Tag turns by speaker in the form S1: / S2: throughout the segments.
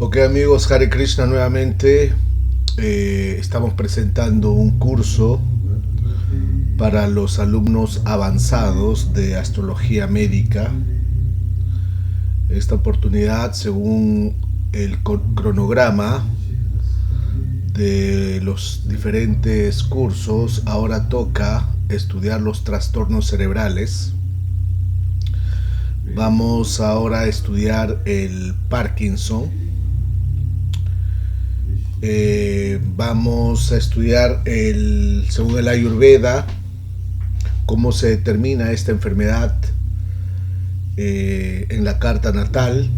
S1: Ok amigos, Hare Krishna nuevamente. Estamos presentando un curso para los alumnos avanzados de astrología médica. Esta oportunidad, según el cronograma de los diferentes cursos, ahora toca estudiar los trastornos cerebrales. Vamos ahora a estudiar el Parkinson. Vamos a estudiar según el Ayurveda, cómo se determina esta enfermedad en la carta natal.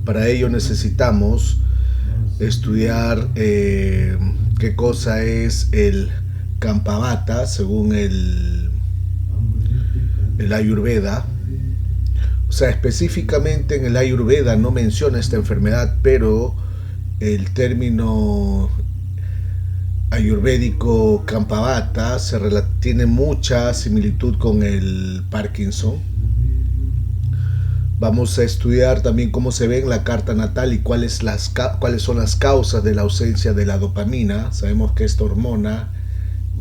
S1: Para ello necesitamos estudiar qué cosa es el Kampavata según el Ayurveda. O sea, específicamente en el Ayurveda no menciona esta enfermedad, pero el término ayurvédico Kampavata tiene mucha similitud con el Parkinson. Vamos a estudiar también cómo se ve en la carta natal y cuáles son las causas de la ausencia de la dopamina. Sabemos que esta hormona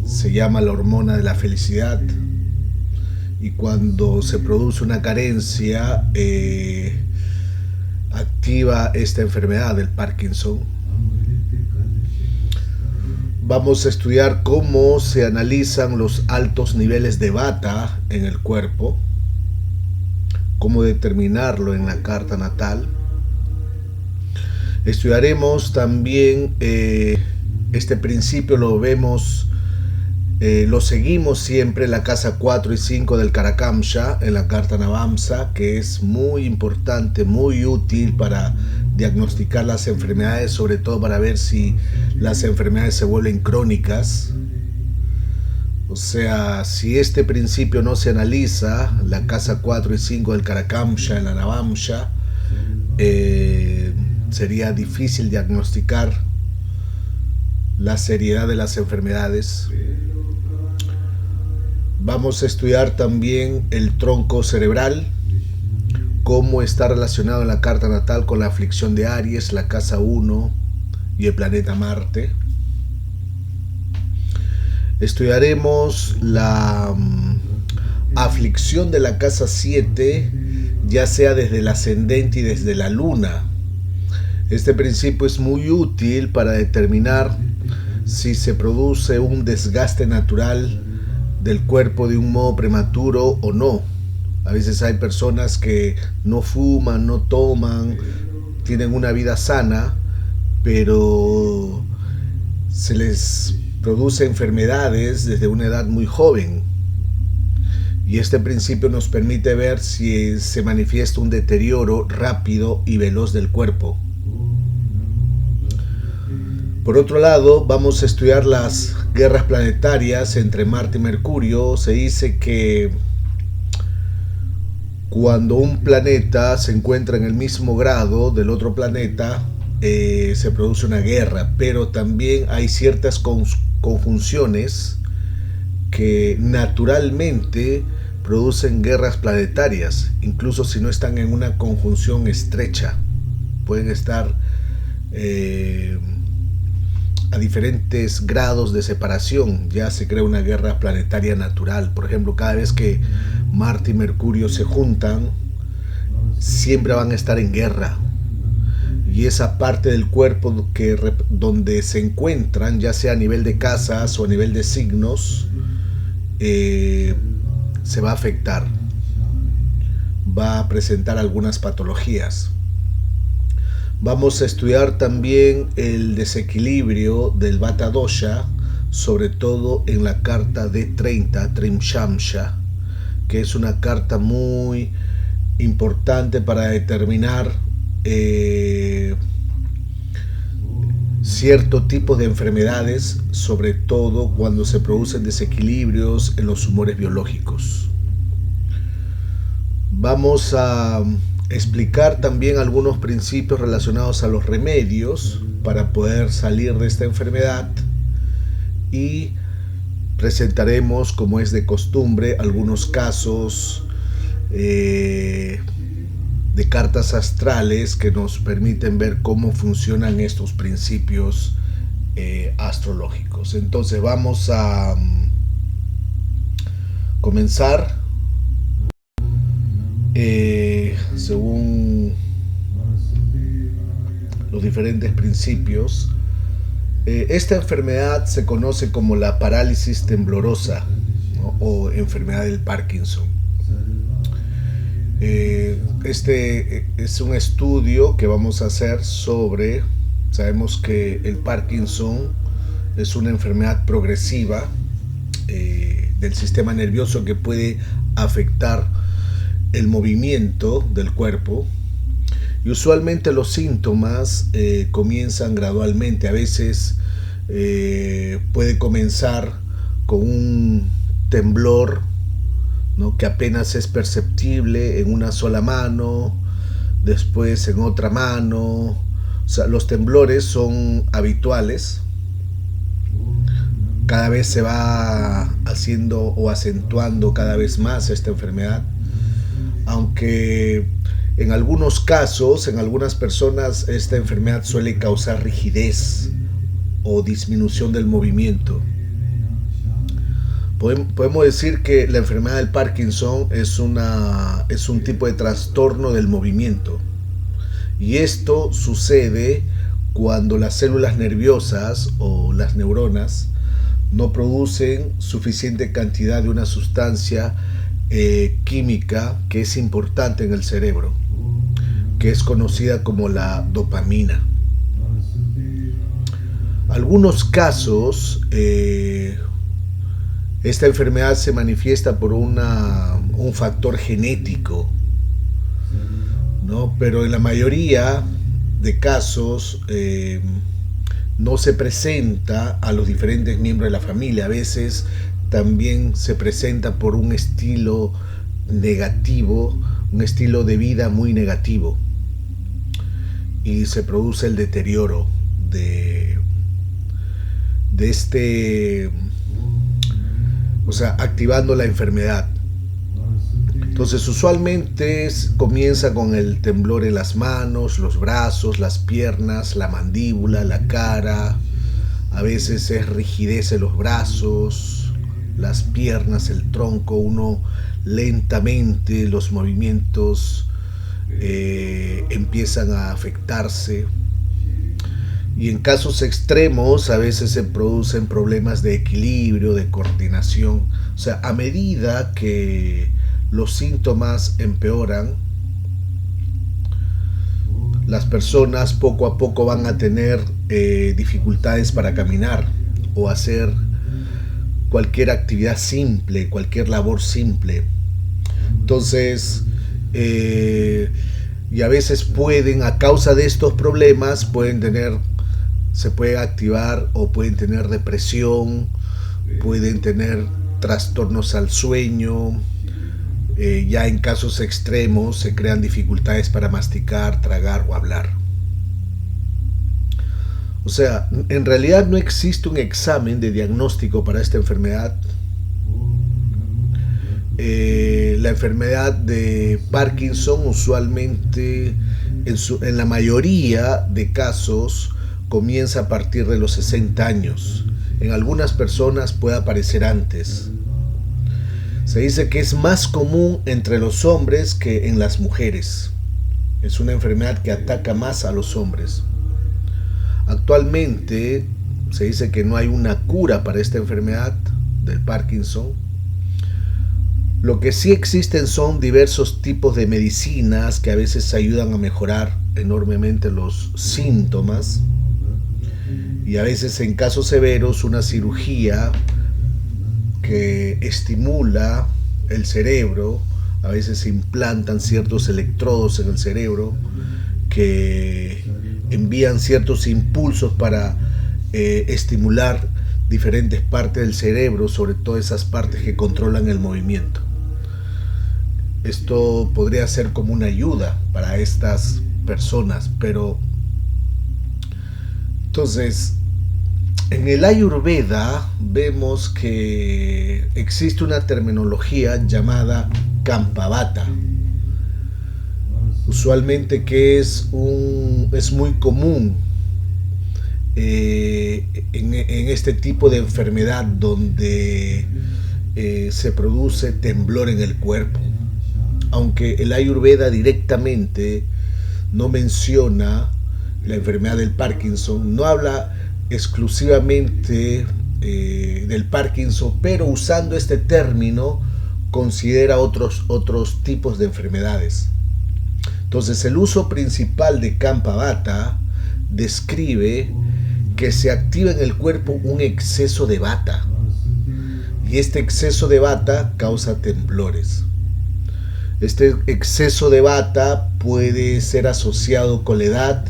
S1: se llama la hormona de la felicidad, y cuando se produce una carencia activa esta enfermedad del Parkinson. Vamos a estudiar cómo se analizan los altos niveles de Vata en el cuerpo, cómo determinarlo en la carta natal. Estudiaremos también este principio, lo seguimos siempre en la casa 4 y 5 del Karakamsha, en la carta Navamsa, que es muy importante, muy útil para diagnosticar las enfermedades, sobre todo para ver si las enfermedades se vuelven crónicas. O sea, si este principio no se analiza, la casa 4 y 5 del Karakamsha, en la Navamsha, sería difícil diagnosticar la seriedad de las enfermedades. Vamos a estudiar también el tronco cerebral, cómo está relacionado en la carta natal con la aflicción de Aries, la casa 1 y el planeta Marte. Estudiaremos la aflicción de la casa 7, ya sea desde el ascendente y desde la luna. Este principio es muy útil para determinar si se produce un desgaste natural del cuerpo de un modo prematuro o no. A veces hay personas que no fuman, no toman, tienen una vida sana, pero se les produce enfermedades desde una edad muy joven. Y este principio nos permite ver si se manifiesta un deterioro rápido y veloz del cuerpo. Por otro lado, vamos a estudiar las guerras planetarias entre Marte y Mercurio. Se dice que cuando un planeta se encuentra en el mismo grado del otro planeta, se produce una guerra, pero también hay ciertas conjunciones que naturalmente producen guerras planetarias, incluso si no están en una conjunción estrecha. Pueden estar a diferentes grados de separación, ya se crea una guerra planetaria natural. Por ejemplo, cada vez que Marte y Mercurio se juntan, siempre van a estar en guerra. Y esa parte del cuerpo donde se encuentran, ya sea a nivel de casas o a nivel de signos, se va a afectar, va a presentar algunas patologías. Vamos a estudiar también el desequilibrio del Vata Dosha, sobre todo en la carta D30, Trimshamsha, que es una carta muy importante para determinar cierto tipo de enfermedades, sobre todo cuando se producen desequilibrios en los humores biológicos. Vamos a explicar también algunos principios relacionados a los remedios para poder salir de esta enfermedad, y presentaremos, como es de costumbre, algunos casos de cartas astrales que nos permiten ver cómo funcionan estos principios astrológicos. Entonces vamos a comenzar según los diferentes principios. Esta enfermedad se conoce como la parálisis temblorosa, ¿no? O enfermedad del Parkinson. Este es un estudio que vamos a hacer sobre, sabemos que el Parkinson es una enfermedad progresiva del sistema nervioso que puede afectar el movimiento del cuerpo, y usualmente los síntomas comienzan gradualmente. A veces puede comenzar con un temblor, ¿no?, que apenas es perceptible en una sola mano, después en otra mano. O sea, los temblores son habituales. Cada vez se va haciendo o acentuando cada vez más esta enfermedad, aunque en algunos casos, en algunas personas, esta enfermedad suele causar rigidez o disminución del movimiento. Podemos decir que la enfermedad del Parkinson es un tipo de trastorno del movimiento, y esto sucede cuando las células nerviosas o las neuronas no producen suficiente cantidad de una sustancia química que es importante en el cerebro, que es conocida como la dopamina. Algunos casos, esta enfermedad se manifiesta por un factor genético, ¿no? Pero en la mayoría de casos no se presenta a los diferentes miembros de la familia. A veces también se presenta por un estilo negativo, un estilo de vida muy negativo, y se produce el deterioro de este, o sea, activando la enfermedad. Entonces usualmente comienza con el temblor en las manos, los brazos, las piernas, la mandíbula, la cara. A veces es rigidez en los brazos, las piernas, el tronco. Uno lentamente, los movimientos empiezan a afectarse. Y en casos extremos a veces se producen problemas de equilibrio, de coordinación. O sea, a medida que los síntomas empeoran, las personas poco a poco van a tener dificultades para caminar o hacer cualquier actividad simple, cualquier labor simple. Entonces, y a veces pueden, a causa de estos problemas, se puede activar o pueden tener depresión, pueden tener trastornos al sueño. Ya en casos extremos se crean dificultades para masticar, tragar o hablar. O sea, en realidad no existe un examen de diagnóstico para esta enfermedad. La enfermedad de Parkinson usualmente, en la mayoría de casos, comienza a partir de los 60 años. En algunas personas puede aparecer antes. Se dice que es más común entre los hombres que en las mujeres. Es una enfermedad que ataca más a los hombres. Actualmente se dice que no hay una cura para esta enfermedad del Parkinson. Lo que sí existen son diversos tipos de medicinas que a veces ayudan a mejorar enormemente los síntomas, y a veces en casos severos una cirugía que estimula el cerebro. A veces se implantan ciertos electrodos en el cerebro que envían ciertos impulsos para estimular diferentes partes del cerebro, sobre todo esas partes que controlan el movimiento. Esto podría ser como una ayuda para estas personas, pero entonces en el Ayurveda vemos que existe una terminología llamada Kampavata. usualmente que es muy común en este tipo de enfermedad donde se produce temblor en el cuerpo. Aunque el Ayurveda directamente no menciona la enfermedad del Parkinson, no habla exclusivamente del Parkinson, pero usando este término considera otros tipos de enfermedades. Entonces el uso principal de Kapha-Vata describe que se activa en el cuerpo un exceso de Vata, y este exceso de Vata causa temblores. Este exceso de Vata puede ser asociado con la edad,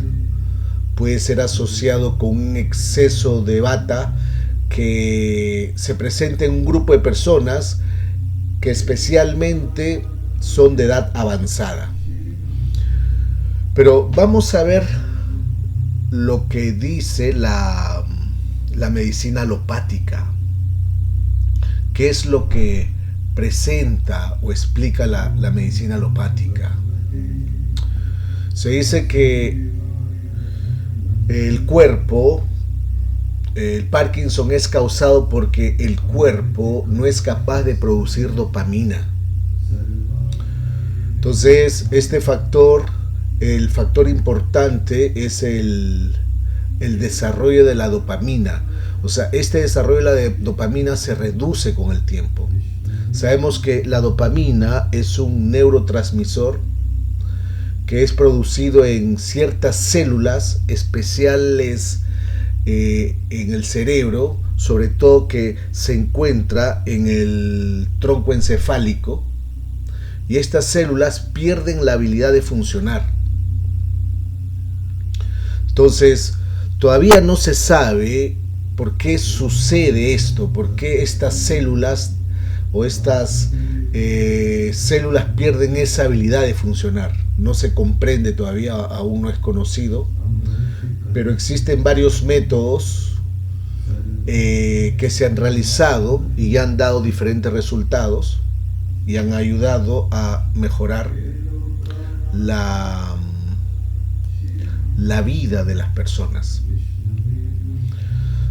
S1: puede ser asociado con un exceso de Vata que se presenta en un grupo de personas que especialmente son de edad avanzada. Pero vamos a ver lo que dice la medicina alopática. ¿Qué es lo que presenta o explica la medicina alopática? Se dice que el cuerpo, el Parkinson es causado porque el cuerpo no es capaz de producir dopamina. Entonces, este factor, el factor importante es el desarrollo de la dopamina. O sea, este desarrollo de la dopamina se reduce con el tiempo. Sabemos que la dopamina es un neurotransmisor que es producido en ciertas células especiales en el cerebro, sobre todo que se encuentra en el tronco encefálico, y estas células pierden la habilidad de funcionar. Entonces, todavía no se sabe por qué sucede esto, por qué estas células o estas células pierden esa habilidad de funcionar. No se comprende todavía, aún no es conocido, pero existen varios métodos que se han realizado y ya han dado diferentes resultados y han ayudado a mejorar la vida de las personas.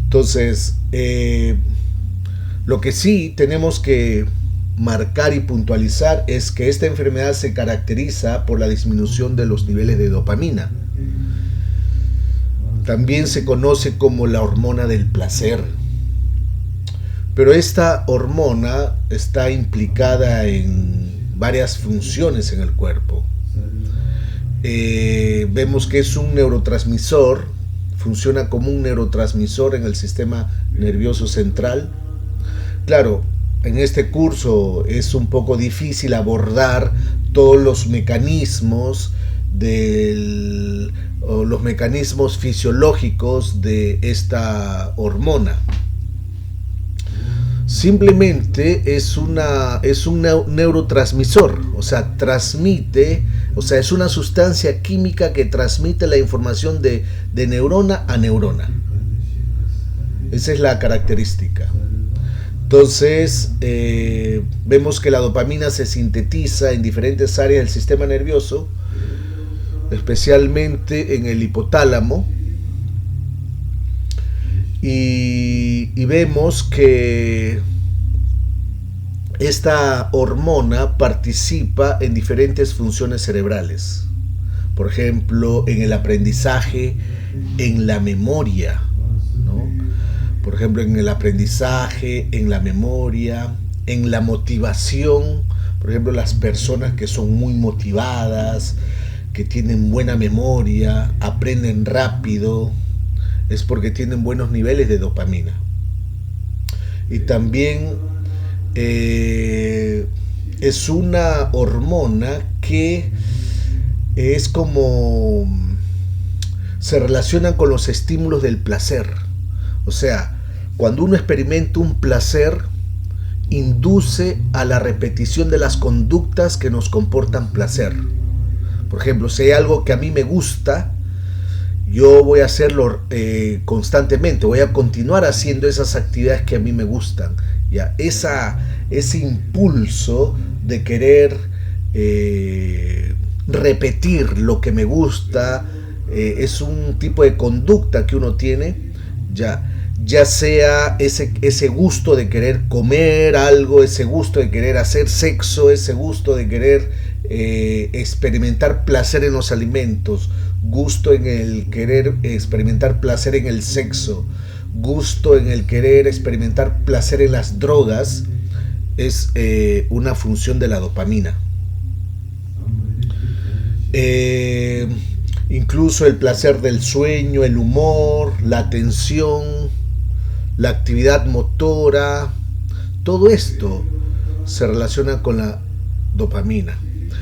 S1: Entonces, lo que sí tenemos que marcar y puntualizar es que esta enfermedad se caracteriza por la disminución de los niveles de dopamina. También se conoce como la hormona del placer. Pero esta hormona está implicada en varias funciones en el cuerpo. Vemos que es un neurotransmisor, funciona como un neurotransmisor en el sistema nervioso central. Claro, en este curso es un poco difícil abordar todos los mecanismos los mecanismos fisiológicos de esta hormona. Simplemente es un neurotransmisor, o sea, es una sustancia química que transmite la información de neurona a neurona. Esa es la característica. Entonces, vemos que la dopamina se sintetiza en diferentes áreas del sistema nervioso, especialmente en el hipotálamo, y vemos que esta hormona participa en diferentes funciones cerebrales. Por ejemplo, en el aprendizaje, en la memoria, ¿no? Por ejemplo, en el aprendizaje, en la memoria, en la motivación. Por ejemplo, las personas que son muy motivadas, que tienen buena memoria, aprenden rápido, es porque tienen buenos niveles de dopamina. Y también es una hormona que es como se relaciona con los estímulos del placer. O sea, cuando uno experimenta un placer, induce a la repetición de las conductas que nos comportan placer. Por ejemplo, si hay algo que a mí me gusta, yo voy a hacerlo constantemente, voy a continuar haciendo esas actividades que a mí me gustan. ¿Ya? Ese impulso de querer repetir lo que me gusta, es un tipo de conducta que uno tiene, ya sea ese gusto de querer comer algo, ese gusto de querer hacer sexo, ese gusto de querer experimentar placer en los alimentos, gusto en el querer experimentar placer en el sexo, gusto en el querer experimentar placer en las drogas, es una función de la dopamina. Incluso el placer del sueño, el humor, la atención, la actividad motora, todo esto se relaciona con la dopamina.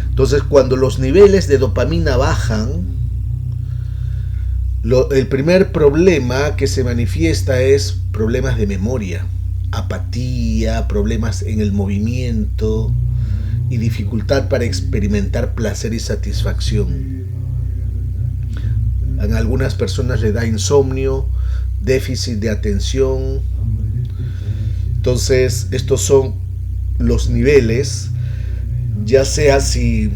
S1: Entonces, cuando los niveles de dopamina bajan, el primer problema que se manifiesta es problemas de memoria, apatía, problemas en el movimiento y dificultad para experimentar placer y satisfacción. A algunas personas les da insomnio, déficit de atención. Entonces, estos son los niveles, ya sea si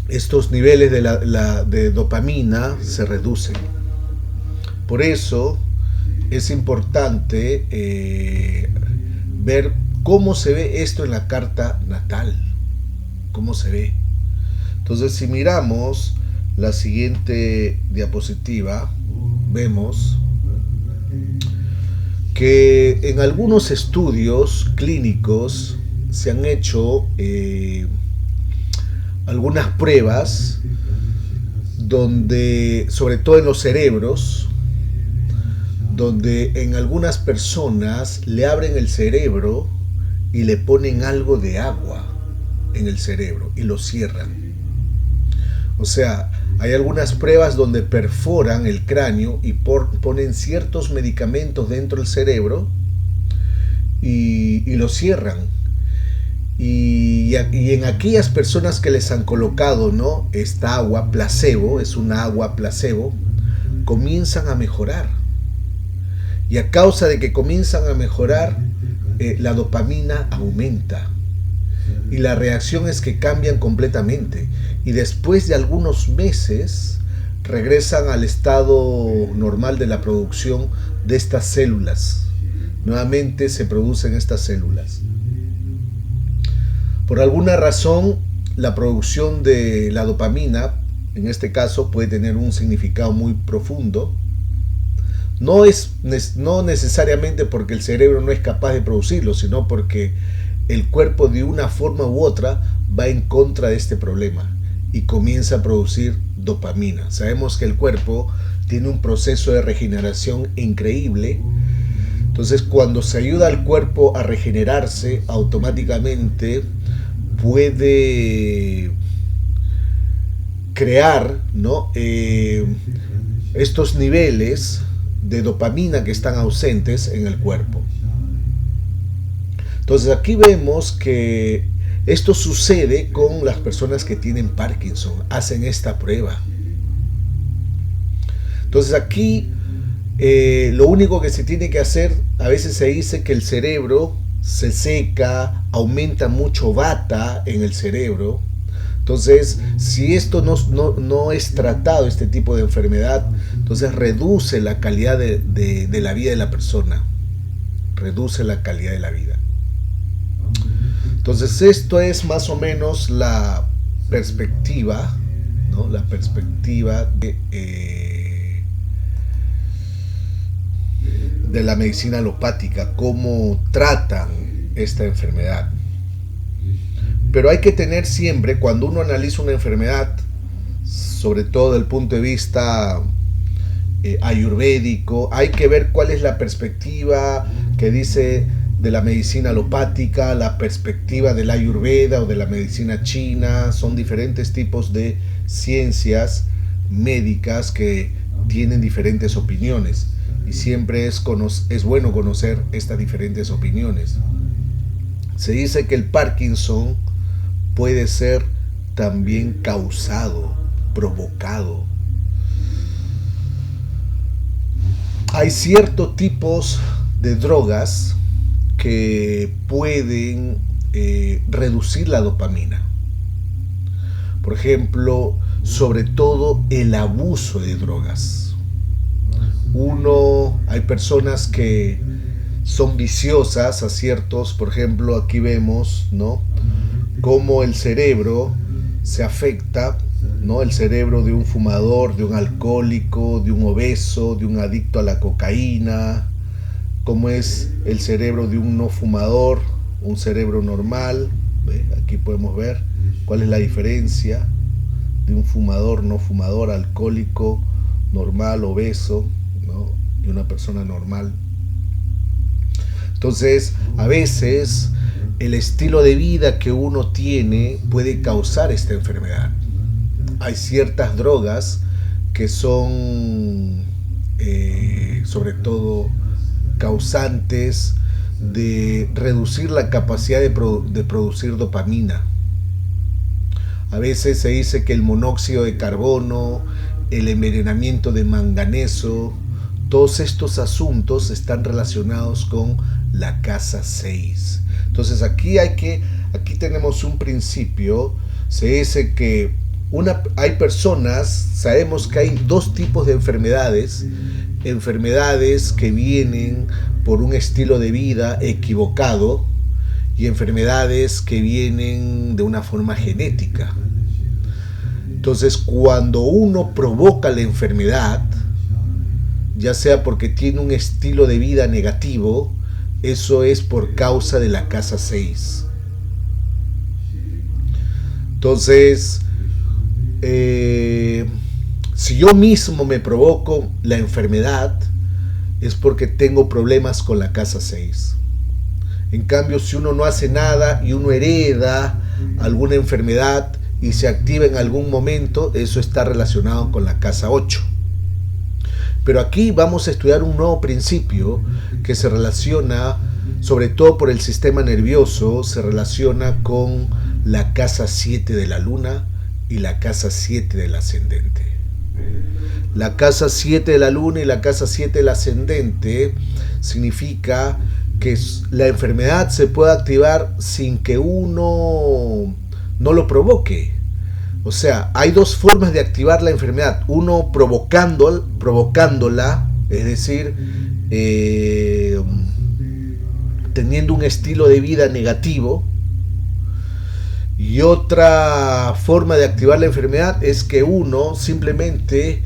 S1: estos niveles de dopamina se reducen. Por eso es importante ver cómo se ve esto en la carta natal, cómo se ve. Entonces, si miramos la siguiente diapositiva, vemos que en algunos estudios clínicos se han hecho algunas pruebas donde, sobre todo en los cerebros, donde en algunas personas le abren el cerebro y le ponen algo de agua en el cerebro y lo cierran. O sea, hay algunas pruebas donde perforan el cráneo y ponen ciertos medicamentos dentro del cerebro y lo cierran. Y en aquellas personas que les han colocado, ¿no?, esta agua placebo, es una agua placebo, comienzan a mejorar. Y a causa de que comienzan a mejorar, la dopamina aumenta. Y la reacción es que cambian completamente. Y después de algunos meses regresan al estado normal de la producción de estas células. Nuevamente se producen estas células. Por alguna razón, la producción de la dopamina, en este caso, puede tener un significado muy profundo. No necesariamente porque el cerebro no es capaz de producirlo, sino porque el cuerpo de una forma u otra va en contra de este problema y comienza a producir dopamina. Sabemos que el cuerpo tiene un proceso de regeneración increíble. Entonces, cuando se ayuda al cuerpo a regenerarse, automáticamente puede crear, ¿no?, estos niveles de dopamina que están ausentes en el cuerpo. Entonces, aquí vemos que esto sucede con las personas que tienen Parkinson, hacen esta prueba. Entonces, aquí lo único que se tiene que hacer, a veces se dice que el cerebro se seca, aumenta mucho bata en el cerebro. Entonces, si esto no es tratado, este tipo de enfermedad, entonces reduce la calidad de la vida de la persona. Reduce la calidad de la vida. Entonces, esto es más o menos la perspectiva, ¿no?, la perspectiva de la medicina alopática, cómo tratan esta enfermedad. Pero hay que tener siempre, cuando uno analiza una enfermedad, sobre todo desde el punto de vista ayurvédico, hay que ver cuál es la perspectiva que dice de la medicina alopática, la perspectiva del ayurveda o de la medicina china. Son diferentes tipos de ciencias médicas que tienen diferentes opiniones. Y siempre es bueno conocer estas diferentes opiniones. Se dice que el Parkinson puede ser también causado, provocado. Hay ciertos tipos de drogas que pueden reducir la dopamina. Por ejemplo, sobre todo el abuso de drogas. Hay personas que son viciosas a ciertos, por ejemplo, aquí vemos, ¿no?, cómo el cerebro se afecta, ¿no? El cerebro de un fumador, de un alcohólico, de un obeso, de un adicto a la cocaína, cómo es el cerebro de un no fumador, un cerebro normal. Aquí podemos ver cuál es la diferencia de un fumador, no fumador, alcohólico, normal, obeso, ¿no?, y una persona normal. Entonces, a veces el estilo de vida que uno tiene puede causar esta enfermedad. Hay ciertas drogas que son, sobre todo, causantes de reducir la capacidad de producir dopamina. A veces se dice que el monóxido de carbono, el envenenamiento de manganeso, todos estos asuntos están relacionados con la casa 6. Entonces aquí tenemos un principio. Se dice que hay personas, sabemos que hay dos tipos de enfermedades que vienen por un estilo de vida equivocado y enfermedades que vienen de una forma genética. Entonces, cuando uno provoca la enfermedad, ya sea porque tiene un estilo de vida negativo, eso es por causa de la casa 6. Entonces, si yo mismo me provoco la enfermedad, es porque tengo problemas con la casa 6. En cambio, si uno no hace nada y uno hereda alguna enfermedad y se activa en algún momento, eso está relacionado con la casa 8. Pero aquí vamos a estudiar un nuevo principio que se relaciona, sobre todo por el sistema nervioso, se relaciona con la casa 7 de la luna y la casa 7 del ascendente. La casa 7 de la luna y la casa 7 del ascendente significa que la enfermedad se puede activar sin que uno no lo provoque. O sea, hay dos formas de activar la enfermedad. Uno provocándola, es decir, teniendo un estilo de vida negativo. Y otra forma de activar la enfermedad es que uno simplemente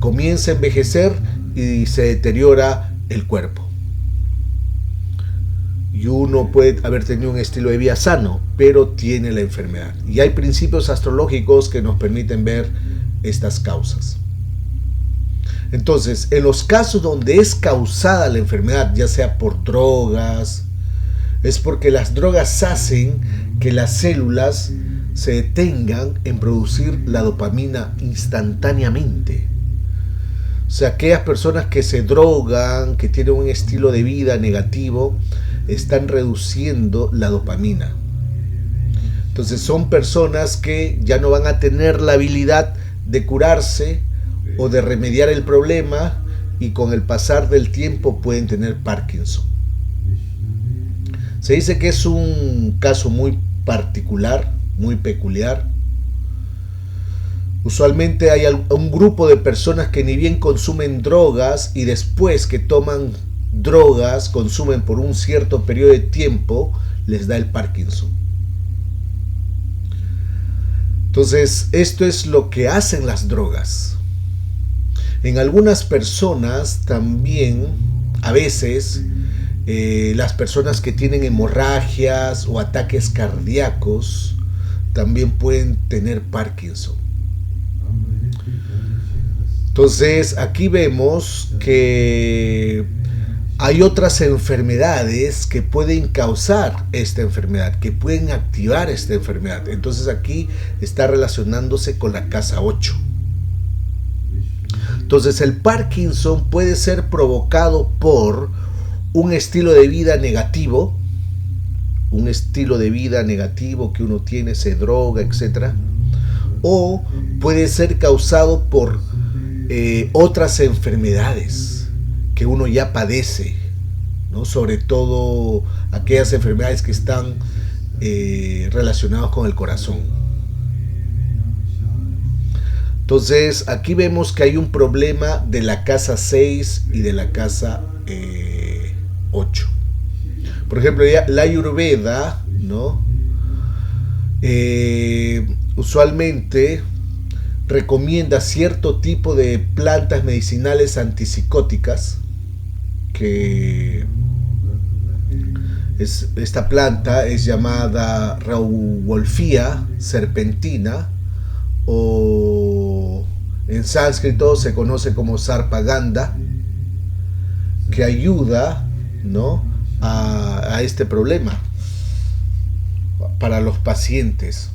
S1: comienza a envejecer y se deteriora el cuerpo. Y uno puede haber tenido un estilo de vida sano, pero tiene la enfermedad. Y hay principios astrológicos que nos permiten ver estas causas. Entonces, en los casos donde es causada la enfermedad, ya sea por drogas, es porque las drogas hacen que las células se detengan en producir la dopamina instantáneamente. O sea, aquellas personas que se drogan, que tienen un estilo de vida negativo, están reduciendo la dopamina. Entonces son personas que ya no van a tener la habilidad de curarse o de remediar el problema, y con el pasar del tiempo pueden tener Parkinson. Se dice que es un caso muy particular, muy peculiar. Usualmente hay un grupo de personas que ni bien consumen drogas y después que toman drogas, consumen por un cierto periodo de tiempo, les da el Parkinson. Entonces, esto es lo que hacen las drogas. En algunas personas también, a veces, las personas que tienen hemorragias o ataques cardíacos también pueden tener Parkinson. Entonces, aquí vemos que hay otras enfermedades que pueden causar esta enfermedad, que pueden activar esta enfermedad. Entonces aquí está relacionándose con la casa 8. Entonces el Parkinson puede ser provocado por un estilo de vida negativo, que uno tiene, se droga, etc. O puede ser causado por otras enfermedades que uno ya padece, ¿no? Sobre todo aquellas enfermedades que están relacionadas con el corazón. Entonces aquí vemos que hay un problema de la casa 6 y de la casa 8. Por ejemplo, la Ayurveda, ¿no? Usualmente recomienda cierto tipo de plantas medicinales antipsicóticas, que esta planta es llamada Rauwolfia serpentina, o en sánscrito se conoce como Sarpaganda, que ayuda, ¿no?, a este problema para los pacientes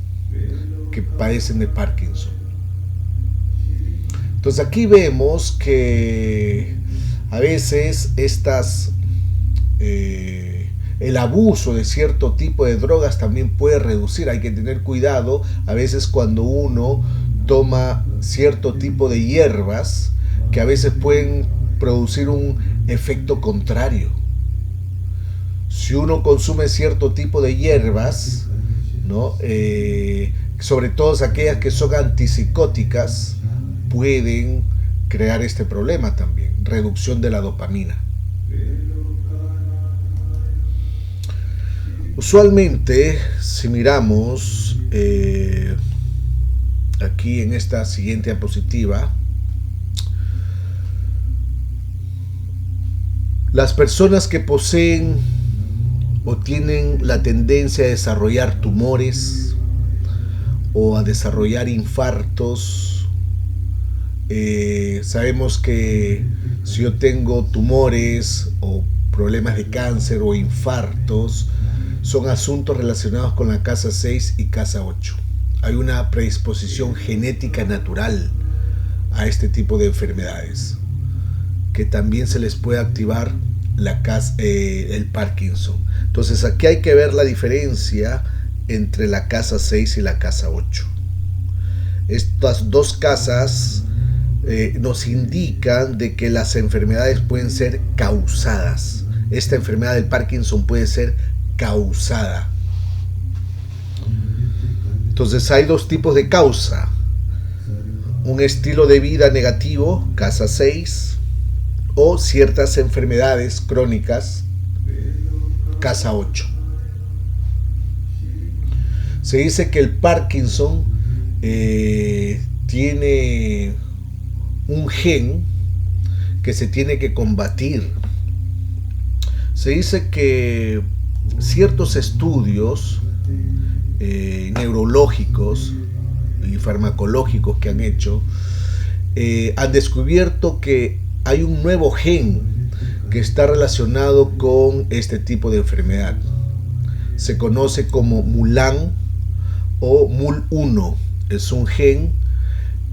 S1: que padecen de Parkinson. Entonces aquí vemos que a veces el abuso de cierto tipo de drogas también puede reducir. Hay que tener cuidado a veces cuando uno toma cierto tipo de hierbas, que a veces pueden producir un efecto contrario. Si uno consume cierto tipo de hierbas, ¿no?, sobre todo aquellas que son antipsicóticas, pueden crear este problema también, reducción de la dopamina. Usualmente, si miramos aquí en esta siguiente diapositiva, las personas que poseen o tienen la tendencia a desarrollar tumores o a desarrollar infartos, sabemos que si yo tengo tumores o problemas de cáncer o infartos, son asuntos relacionados con la casa 6 y casa 8. Hay una predisposición genética natural a este tipo de enfermedades, que también se les puede activar el Parkinson. Entonces aquí hay que ver la diferencia entre la casa 6 y la casa 8. Estas dos casas nos indican de que las enfermedades pueden ser causadas. Esta enfermedad del Parkinson puede ser causada. Entonces hay dos tipos de causa: un estilo de vida negativo, casa 6, o ciertas enfermedades crónicas, casa 8. Se dice que el Parkinson tiene un gen que se tiene que combatir. Se dice que ciertos estudios neurológicos y farmacológicos que han hecho han descubierto que hay un nuevo gen que está relacionado con este tipo de enfermedad. Se conoce como MULAN o MUL1. Es un gen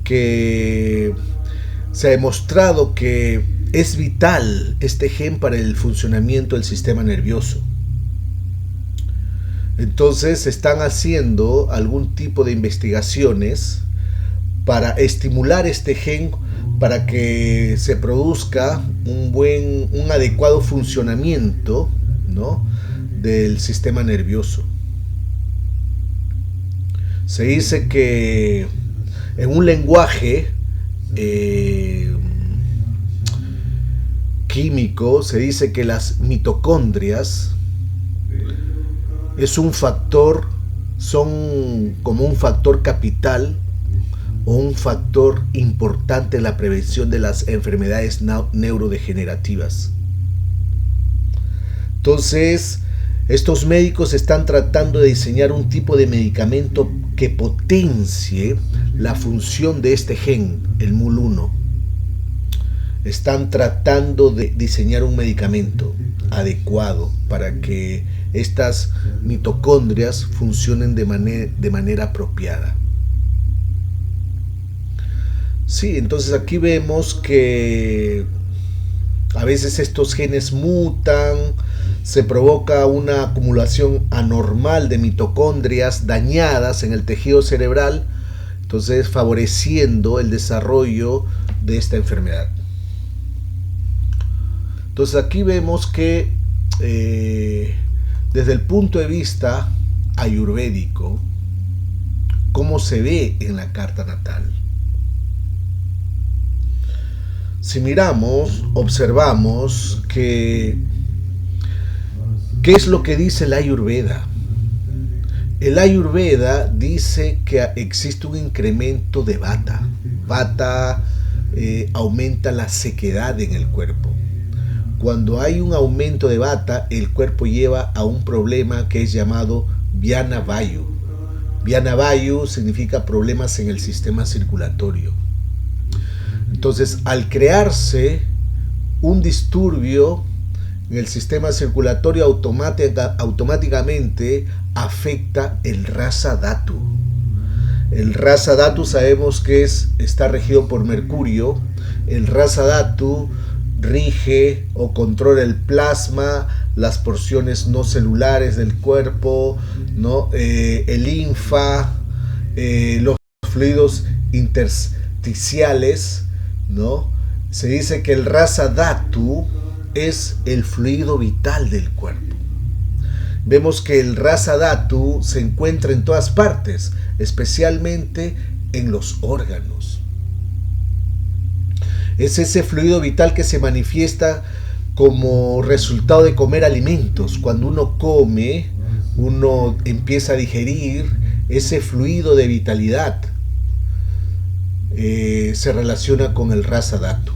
S1: que se ha demostrado que es vital, este gen, para el funcionamiento del sistema nervioso. Entonces están haciendo algún tipo de investigaciones para estimular este gen para que se produzca un adecuado funcionamiento, ¿no?, del sistema nervioso. Se dice que en un lenguaje químico se dice que las mitocondrias es un factor, son como un factor capital o un factor importante en la prevención de las enfermedades neurodegenerativas. Entonces, estos médicos están tratando de diseñar un tipo de medicamento que potencie la función de este gen, el MUL1. Están tratando de diseñar un medicamento adecuado para que estas mitocondrias funcionen de manera apropiada. Sí, entonces aquí vemos que a veces estos genes mutan, se provoca una acumulación anormal de mitocondrias dañadas en el tejido cerebral, entonces favoreciendo el desarrollo de esta enfermedad. Entonces aquí vemos que desde el punto de vista ayurvédico, cómo se ve en la carta natal. si miramos, observamos que ¿qué es lo que dice el Ayurveda? El Ayurveda dice que existe un incremento de Vata. Vata aumenta la sequedad en el cuerpo. Cuando hay un aumento de Vata, el cuerpo lleva a un problema que es llamado Vyana Vayu. Vyana Vayu significa problemas en el sistema circulatorio. Entonces, al crearse un disturbio en el sistema circulatorio, automáticamente afecta el Rasa Dhatu. El Rasa Dhatu sabemos que está regido por Mercurio. El Rasa Dhatu rige o controla el plasma, las porciones no celulares del cuerpo, ¿no? El linfa, los fluidos intersticiales, ¿no? Se dice que el Rasa Dhatu es el fluido vital del cuerpo. Vemos que el Rasa Dhatu se encuentra en todas partes, especialmente en los órganos. Es ese fluido vital que se manifiesta como resultado de comer alimentos. Cuando uno come, uno empieza a digerir ese fluido de vitalidad. Se relaciona con el Rasa Dhatu.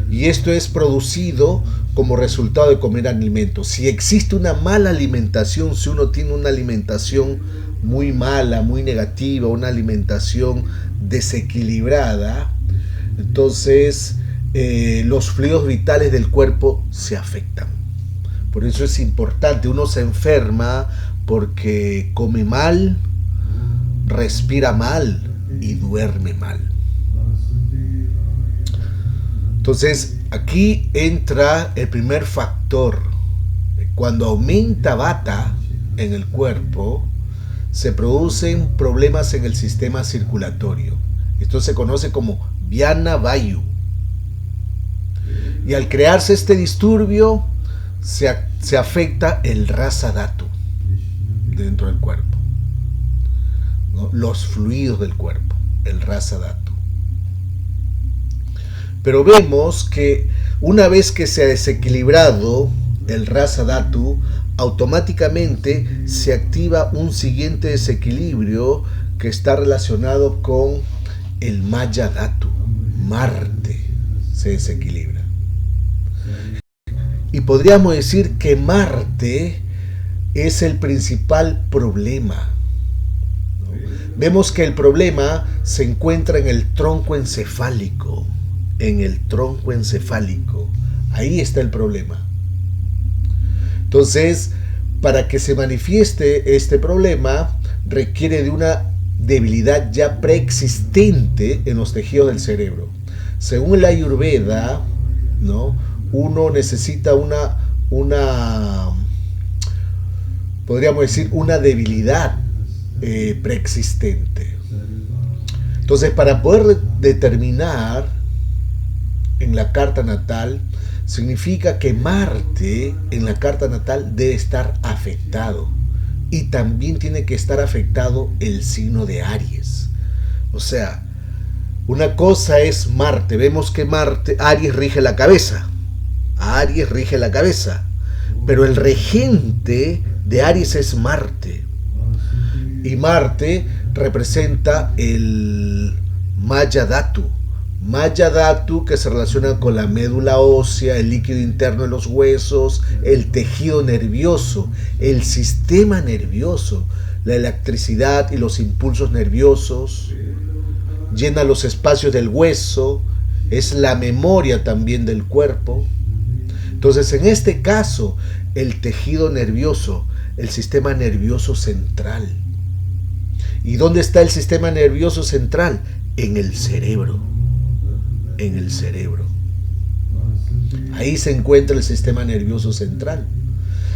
S1: Y esto es producido como resultado de comer alimentos. Si existe una mala alimentación, si uno tiene una alimentación muy mala, muy negativa, una alimentación desequilibrada, entonces los fluidos vitales del cuerpo se afectan. Por eso es importante, uno se enferma porque come mal, respira mal y duerme mal. Entonces, aquí entra el primer factor. Cuando aumenta Vata en el cuerpo, se producen problemas en el sistema circulatorio. Esto se conoce como Vyana Vayu. Y al crearse este disturbio, se afecta el Rasa Dhatu dentro del cuerpo, ¿no? Los fluidos del cuerpo, el Rasa Dhatu. Pero vemos que una vez que se ha desequilibrado el Rasa Dhatu, automáticamente se activa un siguiente desequilibrio que está relacionado con el Maya Dhatu. Marte se desequilibra. Y podríamos decir que Marte es el principal problema. Vemos que el problema se encuentra en el tronco encefálico. En el tronco encefálico. Ahí está el problema. Entonces, para que se manifieste este problema, requiere de una debilidad ya preexistente en los tejidos del cerebro. Según el Ayurveda, ¿no? Uno necesita podríamos decir, una debilidad preexistente. Entonces, para poder determinar en la carta natal, significa que Marte en la carta natal debe estar afectado, y también tiene que estar afectado el signo de Aries. O sea, una cosa es Marte, vemos que Aries rige la cabeza, pero el regente de Aries es Marte, y Marte representa el Maya Dhatu. Maya Dhatu, que se relaciona con la médula ósea, el líquido interno de los huesos, el tejido nervioso, el sistema nervioso, la electricidad y los impulsos nerviosos, llena los espacios del hueso, es la memoria también del cuerpo. Entonces, en este caso, el tejido nervioso, el sistema nervioso central. ¿Y dónde está el sistema nervioso central? En el cerebro. En el cerebro. Ahí se encuentra el sistema nervioso central.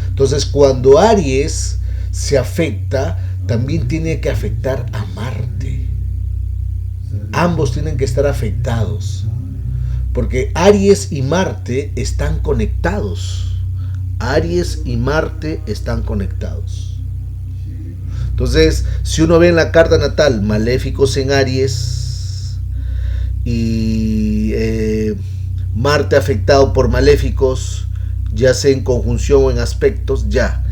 S1: Entonces, cuando Aries se afecta, también tiene que afectar a Marte. Ambos tienen que estar afectados, porque Aries y Marte están conectados. Aries y Marte están conectados. Entonces, si uno ve en la carta natal maléficos en Aries y Marte afectado por maléficos, ya sea en conjunción o en aspectos, ya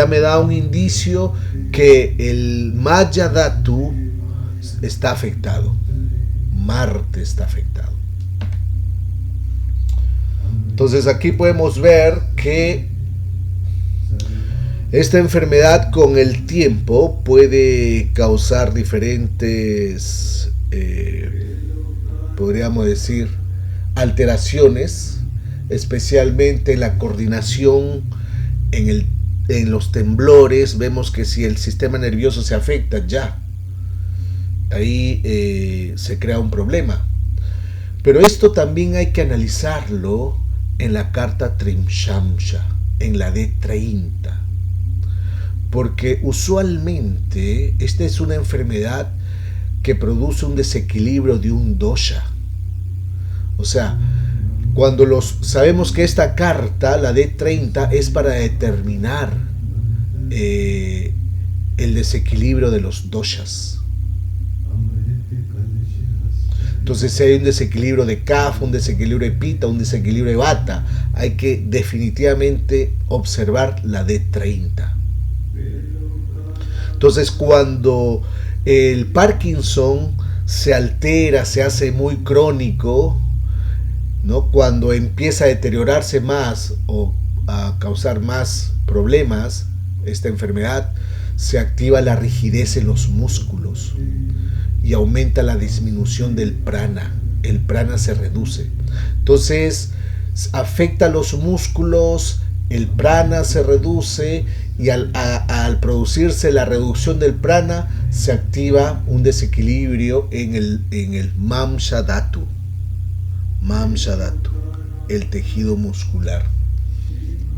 S1: me da un indicio que el Maya Dhatu está afectado. Marte está afectado. Entonces aquí podemos ver que esta enfermedad con el tiempo puede causar diferentes, podríamos decir, alteraciones, especialmente en la coordinación, en los temblores. Vemos que si el sistema nervioso se afecta, ya ahí se crea un problema. Pero esto también hay que analizarlo en la carta Trimshamsha, en la D30, porque usualmente esta es una enfermedad que produce un desequilibrio de un dosha. O sea, cuando sabemos que esta carta, la D30, es para determinar el desequilibrio de los doshas. Entonces, si hay un desequilibrio de Kapha, un desequilibrio de Pitta, un desequilibrio de Vata, hay que definitivamente observar la D30. Entonces, cuando el Parkinson se altera, se hace muy crónico, ¿no? Cuando empieza a deteriorarse más o a causar más problemas, esta enfermedad, se activa la rigidez en los músculos y aumenta la disminución del prana. El prana se reduce. Entonces, afecta a los músculos, el prana se reduce y al producirse la reducción del prana, se activa un desequilibrio en el Mamsha Dhatu. Mamsha Dhatu, el tejido muscular.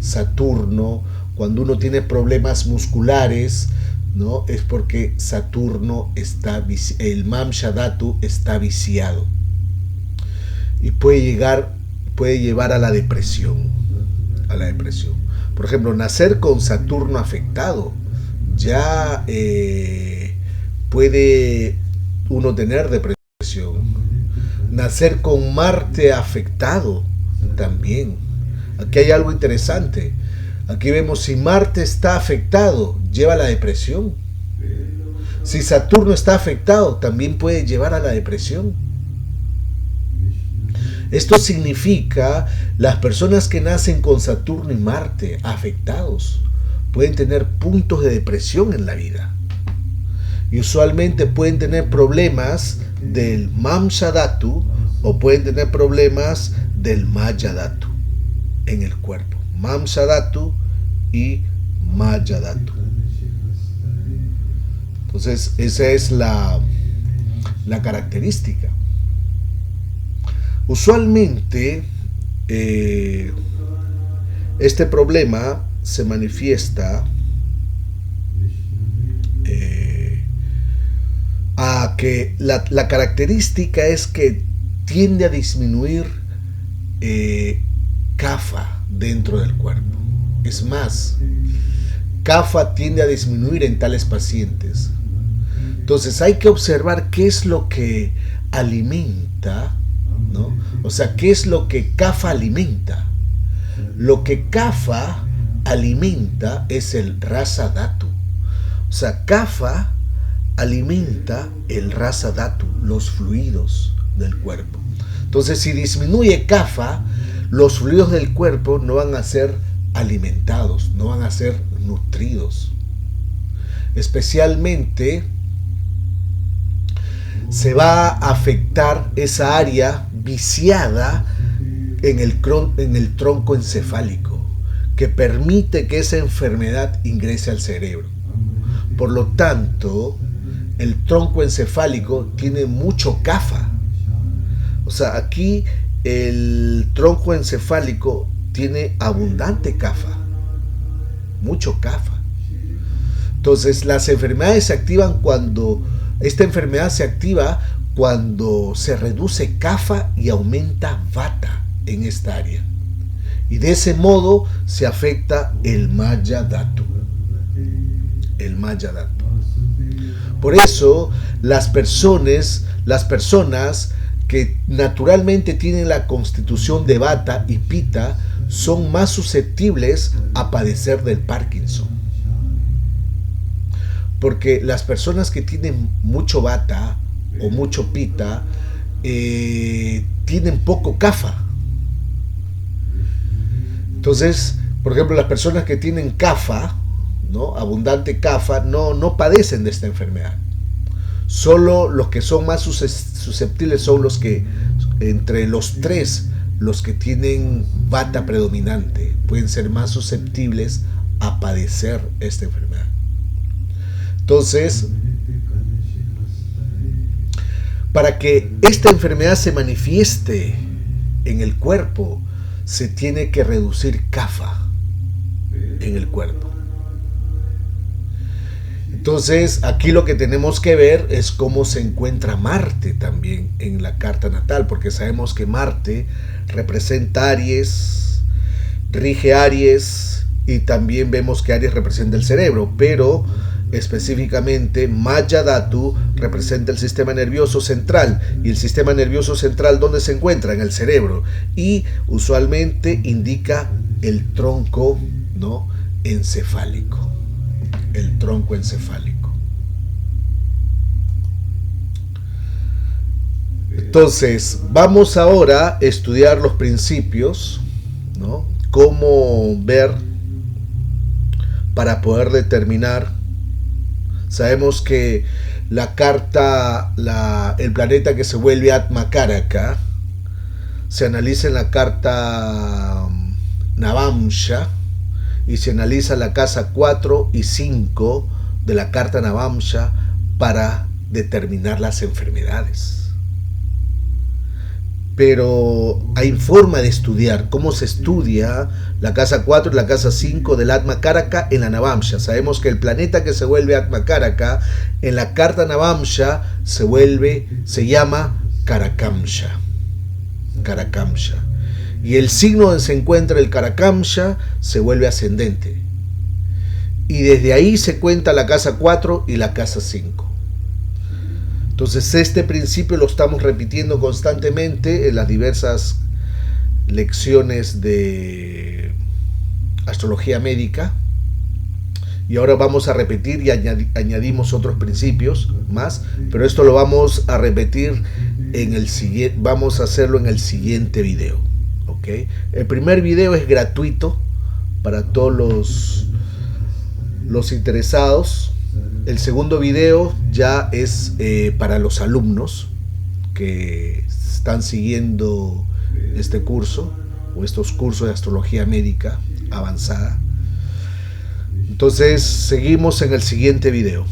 S1: Saturno, cuando uno tiene problemas musculares, ¿no? Es porque Saturno el Mamsha Dhatu está viciado y puede llevar a la depresión. Por ejemplo, nacer con Saturno afectado, ya puede uno tener depresión. Nacer con Marte afectado también. Aquí hay algo interesante. Aquí vemos, si Marte está afectado, lleva a la depresión. Si Saturno está afectado, también puede llevar a la depresión. Esto significa, las personas que nacen con Saturno y Marte afectados pueden tener puntos de depresión en la vida. Y usualmente pueden tener problemas del Mamsha Dhatu o pueden tener problemas del Maya Dhatu en el cuerpo. Mamsha Dhatu y Maya Dhatu. Entonces, esa es la característica. Usualmente, este problema se manifiesta a que la característica es que tiende a disminuir Kapha dentro del cuerpo. Es más, Kapha tiende a disminuir en tales pacientes. Entonces hay que observar qué es lo que alimenta, ¿no? O sea, qué es lo que Kapha alimenta. Lo que Kapha alimenta es el Rasa Dhatu. O sea, Kapha alimenta el Rasa Dhatu, los fluidos del cuerpo. Entonces, si disminuye Kapha, los fluidos del cuerpo no van a ser alimentados, no van a ser nutridos. Especialmente se va a afectar esa área viciada en el tronco encefálico, que permite que esa enfermedad ingrese al cerebro. Por lo tanto, el tronco encefálico tiene mucho Kapha. O sea, aquí el tronco encefálico tiene abundante Kapha, mucho Kapha. Entonces, las enfermedades se activan esta enfermedad se activa cuando se reduce Kapha y aumenta Vata en esta área. Y de ese modo se afecta el Maya Dhatu. El Maya Dhatu. Por eso las personas que naturalmente tienen la constitución de Vata y Pitta son más susceptibles a padecer del Parkinson. Porque las personas que tienen mucho Vata o mucho Pitta tienen poco Kapha. Entonces, por ejemplo, las personas que tienen Kapha, ¿no?, abundante Kapha, no padecen de esta enfermedad. Solo los que son más susceptibles son los que, entre los tres, los que tienen Vata predominante, pueden ser más susceptibles a padecer esta enfermedad. Entonces, para que esta enfermedad se manifieste en el cuerpo, se tiene que reducir Kapha en el cuerpo. Entonces, aquí lo que tenemos que ver es cómo se encuentra Marte también en la carta natal, porque sabemos que Marte representa Aries, rige Aries, y también vemos que Aries representa el cerebro, pero específicamente Mayadhatu representa el sistema nervioso central, y el sistema nervioso central, ¿dónde se encuentra? En el cerebro, y usualmente indica el tronco, ¿no?, encefálico. El tronco encefálico. Entonces, vamos ahora a estudiar los principios, ¿no?, cómo ver para poder determinar. Sabemos que la carta, el planeta que se vuelve Atma Karaka, se analiza en la carta Navamsha, y se analiza la casa 4 y 5 de la carta Navamsha para determinar las enfermedades. Pero hay forma de estudiar. ¿Cómo se estudia la casa 4 y la casa 5 del Atma Karaka en la Navamsha? Sabemos que el planeta que se vuelve Atma Karaka en la carta Navamsha se llama Karakamsha. Karakamsha. Y el signo donde se encuentra el Karakamsha se vuelve ascendente. Y desde ahí se cuenta la casa 4 y la casa 5. Entonces este principio lo estamos repitiendo constantemente en las diversas lecciones de astrología médica. Y ahora vamos a repetir y añadimos otros principios más, pero esto lo vamos a repetir en el siguiente, vamos a hacerlo en el siguiente video. ¿Okay? El primer video es gratuito para todos los interesados. El segundo video ya es para los alumnos que están siguiendo este curso o estos cursos de astrología médica avanzada. Entonces seguimos en el siguiente video.